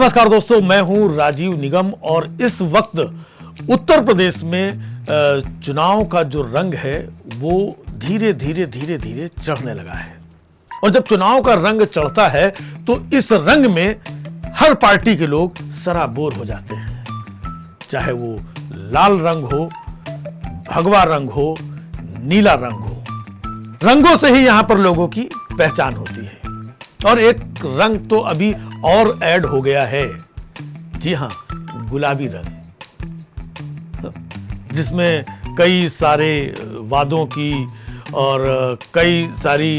नमस्कार दोस्तों, मैं हूं राजीव निगम और इस वक्त उत्तर प्रदेश में चुनाव का जो रंग है वो धीरे धीरे चढ़ने लगा है। और जब चुनाव का रंग चढ़ता है तो इस रंग में हर पार्टी के लोग सराबोर हो जाते हैं, चाहे वो लाल रंग हो, भगवा रंग हो, नीला रंग हो। रंगों से ही यहां पर लोगों की पहचान होती है। और एक रंग तो अभी और ऐड हो गया है, जी हां, गुलाबी रंग, जिसमें कई सारे वादों की और कई सारी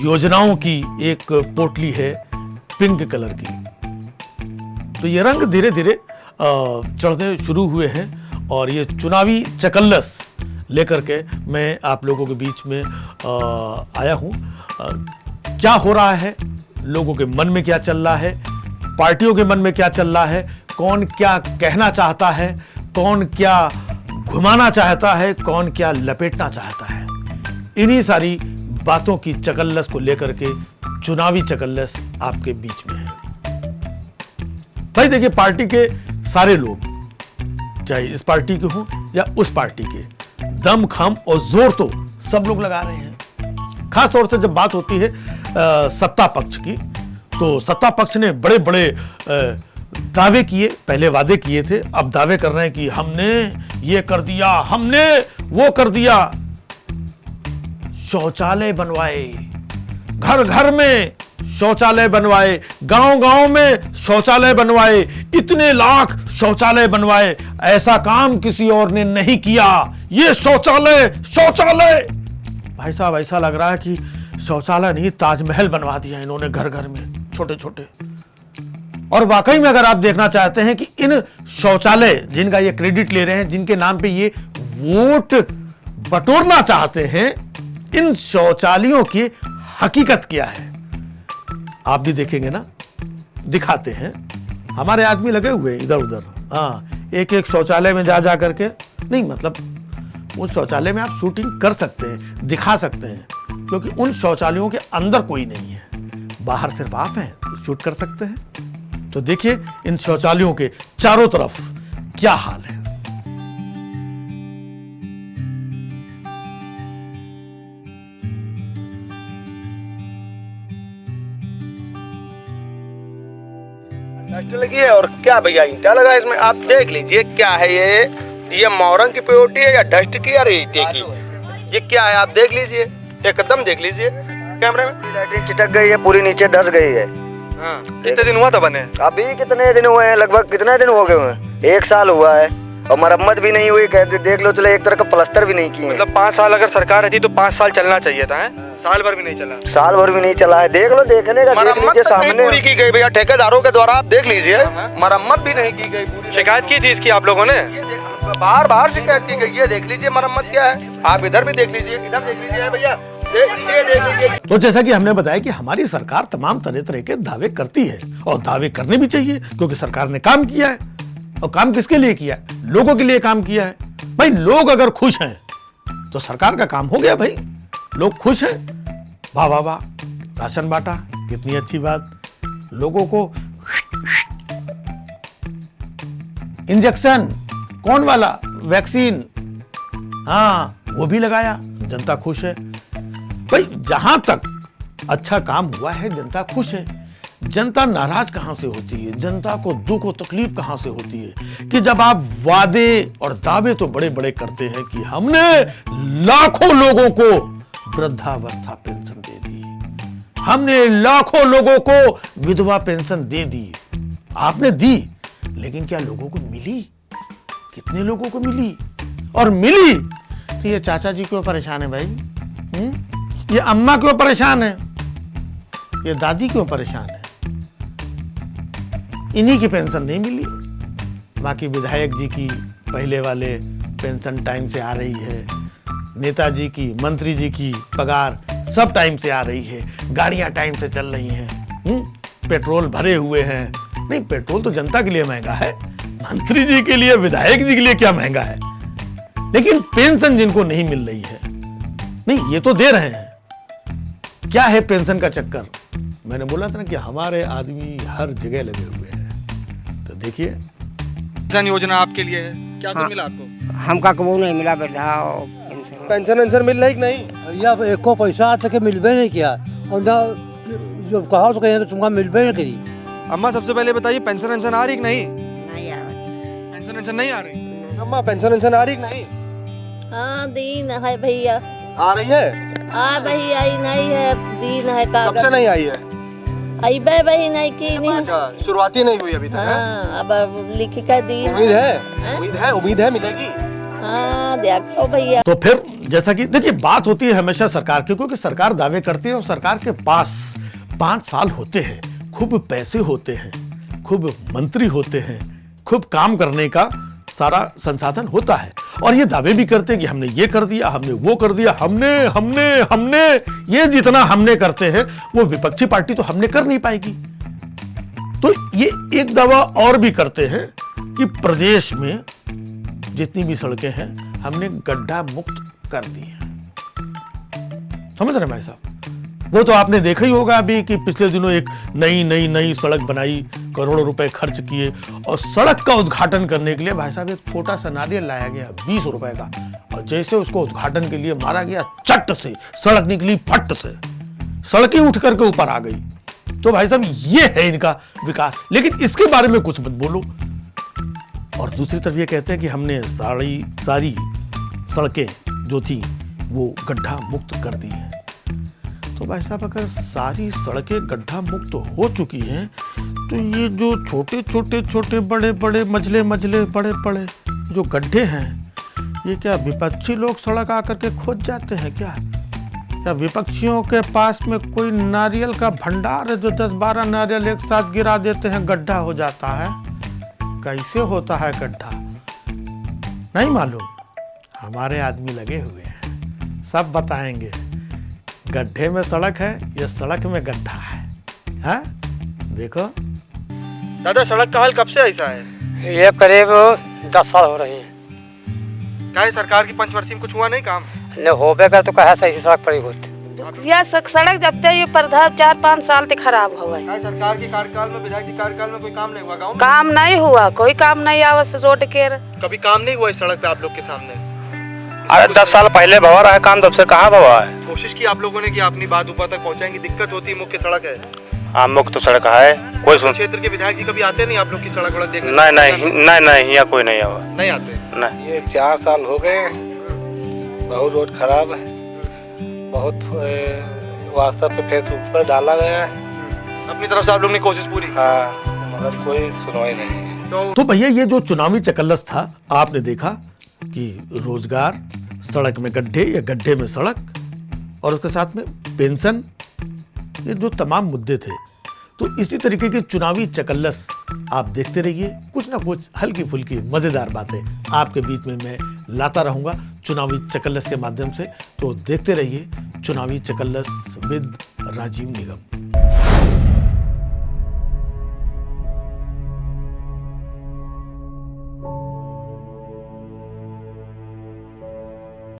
योजनाओं की एक पोटली है पिंक कलर की। तो ये रंग धीरे धीरे चढ़ने शुरू हुए हैं और ये चुनावी चकल्लस लेकर के मैं आप लोगों के बीच में आया हूं। क्या हो रहा है, लोगों के मन में क्या चल रहा है, पार्टियों के मन में क्या चल रहा है, कौन क्या कहना चाहता है, कौन क्या घुमाना चाहता है, कौन क्या लपेटना चाहता है, इन्हीं सारी बातों की चकल्लस को लेकर के चुनावी चकल्लस आपके बीच में है। भाई देखिए, पार्टी के सारे लोग, चाहे इस पार्टी के हों या उस पार्टी के, दम खम और जोर तो सब लोग लगा रहे हैं। खास तौर से जब बात होती है सत्ता पक्ष की, तो सत्ता पक्ष ने बड़े बड़े दावे किए, पहले वादे किए थे, अब दावे कर रहे हैं कि हमने ये कर दिया, हमने वो कर दिया। शौचालय बनवाए, घर घर में शौचालय बनवाए, गांव गांव में शौचालय बनवाए, इतने लाख शौचालय बनवाए, ऐसा काम किसी और ने नहीं किया। ये शौचालय शौचालय, भाई साहब ऐसा लग रहा है कि शौचालय नहीं, ताजमहल बनवा दिया इन्होंने घर घर में, छोटे छोटे। और वाकई में अगर आप देखना चाहते हैं कि इन शौचालय जिनका ये क्रेडिट ले रहे हैं, जिनके नाम पे ये वोट बटोरना चाहते हैं, इन शौचालयों की हकीकत क्या है आप भी देखेंगे ना, दिखाते हैं। हमारे आदमी लगे हुए इधर उधर, हाँ, एक एक शौचालय में जा करके, नहीं मतलब उस शौचालय में आप शूटिंग कर सकते हैं, दिखा सकते हैं, क्योंकि उन शौचालयों के अंदर कोई नहीं है, बाहर सिर्फ आप हैं, तो शूट कर सकते हैं। तो देखिए इन शौचालयों के चारों तरफ क्या हाल है। डस्ट लगी है और क्या भैया ईंटा लगा इसमें, आप देख लीजिए क्या है ये मोरंग की प्योरिटी है या डस्ट की या ईंटे की, ये क्या है आप देख लीजिए, एकदम देख लीजिए कैमरे में। लैट्रिन चिटक गई है, पूरी नीचे धस गई है। हाँ, कितने दिन हुआ था बने? अभी कितने दिन हुए हैं, लगभग कितने दिन हो गए हैं, 1 साल हुआ है और मरम्मत भी नहीं हुई। कहते देख लो, चले एक तरह का प्लास्टर भी नहीं किए। मतलब 5 साल अगर सरकार रहती तो 5 साल चलना चाहिए था, साल भर भी नहीं चला। साल भर भी नहीं चला है, देख लो, देखने का देख लीजिए सामने। पूरी की गई भैया ठेकेदारों के द्वारा, आप देख लीजिए मरम्मत भी नहीं की गई। शिकायत की थी इसकी आप लोगों ने? बार शिकायत की गई है, देख लीजिए मरम्मत क्या है, आप इधर भी देख लीजिए, इधर देख लीजिए भैया, देख लीजिए। तो जैसा कि हमने बताया कि हमारी सरकार तमाम तरह के दावे करती है और दावे करने भी चाहिए, क्योंकि सरकार ने काम किया है। और काम किसके लिए किया है? लोगों के लिए काम किया है। भाई लोग अगर खुश हैं तो सरकार का काम हो गया। भाई लोग खुश हैं, वाह वाह वाह, राशन बांटा, कितनी अच्छी बात। लोगों को इंजेक्शन, कौन वाला वैक्सीन, हाँ वो भी लगाया, जनता खुश है। भाई जहां तक अच्छा काम हुआ है जनता खुश है। जनता नाराज कहां से होती है, जनता को दुख और तकलीफ कहां से होती है कि जब आप वादे और दावे तो बड़े बड़े करते हैं कि हमने लाखों लोगों को वृद्धावस्था पेंशन दे दी, हमने लाखों लोगों को विधवा पेंशन दे दी। आपने दी, लेकिन क्या लोगों को मिली? कितने लोगों को मिली? और मिली तो ये चाचा जी क्यों परेशान है भाई? ये अम्मा क्यों परेशान है? ये दादी क्यों परेशान है? इन्हीं की पेंशन नहीं मिली। बाकी विधायक जी की पहले वाले पेंशन टाइम से आ रही है, नेताजी की, मंत्री जी की पगार सब टाइम से आ रही है, गाड़ियां टाइम से चल रही हैं, पेट्रोल भरे हुए हैं। नहीं, पेट्रोल तो जनता के लिए महंगा है, मंत्री जी के लिए, विधायक जी के लिए क्या महंगा है, लेकिन पेंशन जिनको नहीं मिल रही है, नहीं ये तो दे रहे हैं। क्या है पेंशन का चक्कर? मैंने बोला था ना कि हमारे आदमी हर जगह लगे हुए हैं। देखिए। पेंशन योजना आपके लिए है, क्या कुछ मिला आपको? हमका कबू नहीं मिला वृद्धा और पेंशन। पेंशन मिल रहा है कि नहीं? भैया एको पैसा आज तक मिलबे नहीं किया और ना जब कहा तो कहीं तो तुमका मिलबे नहीं करी। अम्मा सबसे पहले बताइए पेंशन आ रही कि नहीं? नहीं आवत। पेंशन नहीं आ रही? अम्मा पेंशन आ रही कि नहीं? हाँ दीन है भैया। आ रही है? भैया आई नहीं है, दीन है कब कागज। से नहीं आई है? आई भाई नहीं की नहीं। अच्छा, शुरुआती नहीं हुई अभी तक? हाँ अब लिख के दीन। उम्मीद है मिलेगी। हाँ देखो भैया। तो फिर जैसा कि देखिए बात होती है हमेशा सरकार की, क्योंकि सरकार दावे करती है और सरकार के पास 5 साल होते हैं, खूब पैसे होते हैं, खूब मंत्री होते हैं, खूब काम करने का सारा संसाधन होता है और ये दावे भी करते हैं कि हमने ये कर दिया, हमने वो कर दिया, हमने ये जितना हमने करते हैं वो विपक्षी पार्टी तो हमने कर नहीं पाएगी। तो ये एक दावा और भी करते हैं कि प्रदेश में जितनी भी सड़कें हैं हमने गड्ढा मुक्त कर दी है। समझ रहे भाई साहब? वो तो आपने देखा ही होगा अभी कि पिछले दिनों एक नई सड़क बनाई, करोड़ों रुपए खर्च किए और सड़क का उद्घाटन करने के लिए भाई साहब एक छोटा सा नारियल लाया गया 20 रुपए का और जैसे उसको उद्घाटन के लिए मारा गया चट से सड़क निकली फट से, सड़कें उठ करके ऊपर आ गई। तो भाई साहब ये है इनका विकास, लेकिन इसके बारे में कुछ मत बोलो। और दूसरी तरफ ये कहते हैं कि हमने सारी सड़कें जो थी वो गड्ढा मुक्त कर दी हैं। तो भाई साहब अगर सारी सड़कें गड्ढा मुक्त हो चुकी हैं तो ये जो छोटे बड़े मझले बड़े जो गड्ढे हैं ये क्या विपक्षी लोग सड़क आकर के खोद जाते हैं क्या? या विपक्षियों के पास में कोई नारियल का भंडार है जो 10-12 नारियल एक साथ गिरा देते हैं गड्ढा हो जाता है? कैसे होता है गड्ढा नहीं मालूम, हमारे आदमी लगे हुए हैं, सब बताएंगे। गड्ढे में सड़क है या सड़क में गड्ढा है? हाँ देखो। दादा सड़क का हाल कब से ऐसा है? ये करीब 10 साल हो रहे हैं। क्या है सरकार की पंचवर्षीय में कुछ हुआ नहीं काम? न होबे कर तो कहा सही सड़क पड़ी होती। यह सड़क जब तक ये प्रधान 4-5 साल तक खराब हुआ है। क्या सरकार के कार्यकाल में, विधायक जी कार्यकाल में कोई काम नहीं हुआ गाँव में? काम नहीं हुआ, कोई काम नहीं आवा रोड के। कभी काम नहीं हुआ इस सड़क पे आप लोग के सामने? अरे 10 साल पहले भवा रहा है काम, तब से कहाँ भवा है? कोशिश की आप लोगों ने कि अपनी बात ऊपर तक पहुंचाएंगे, दिक्कत होती है, मुख्य सड़क है। हाँ मुक्त सड़क है, कोई सुन क्षेत्र के विधायक जी कभी आते नहीं आप लोग की सड़क वड़क देखने? नहीं यहाँ कोई नहीं आवा। नहीं आते? नहीं। ये 4 साल हो गए, बहुत रोड खराब है, बहुत व्हाट्सएप पे फेसबुक पर डाला गया है। अपनी तरफ से आप लोग ने कोशिश पूरी? हाँ मगर कोई सुनवाई नहीं है। तो भैया ये जो चुनावी चकल्लस था आपने देखा कि रोजगार, सड़क में गड्ढे या गड्ढे में सड़क और उसके साथ में पेंशन, ये जो तमाम मुद्दे थे। तो इसी तरीके की चुनावी चकल्लस आप देखते रहिए, कुछ ना कुछ हल्की फुल्की मजेदार बातें आपके बीच में मैं लाता रहूंगा चुनावी चकल्लस के माध्यम से। तो देखते रहिए चुनावी चकल्लस विद राजीव निगम।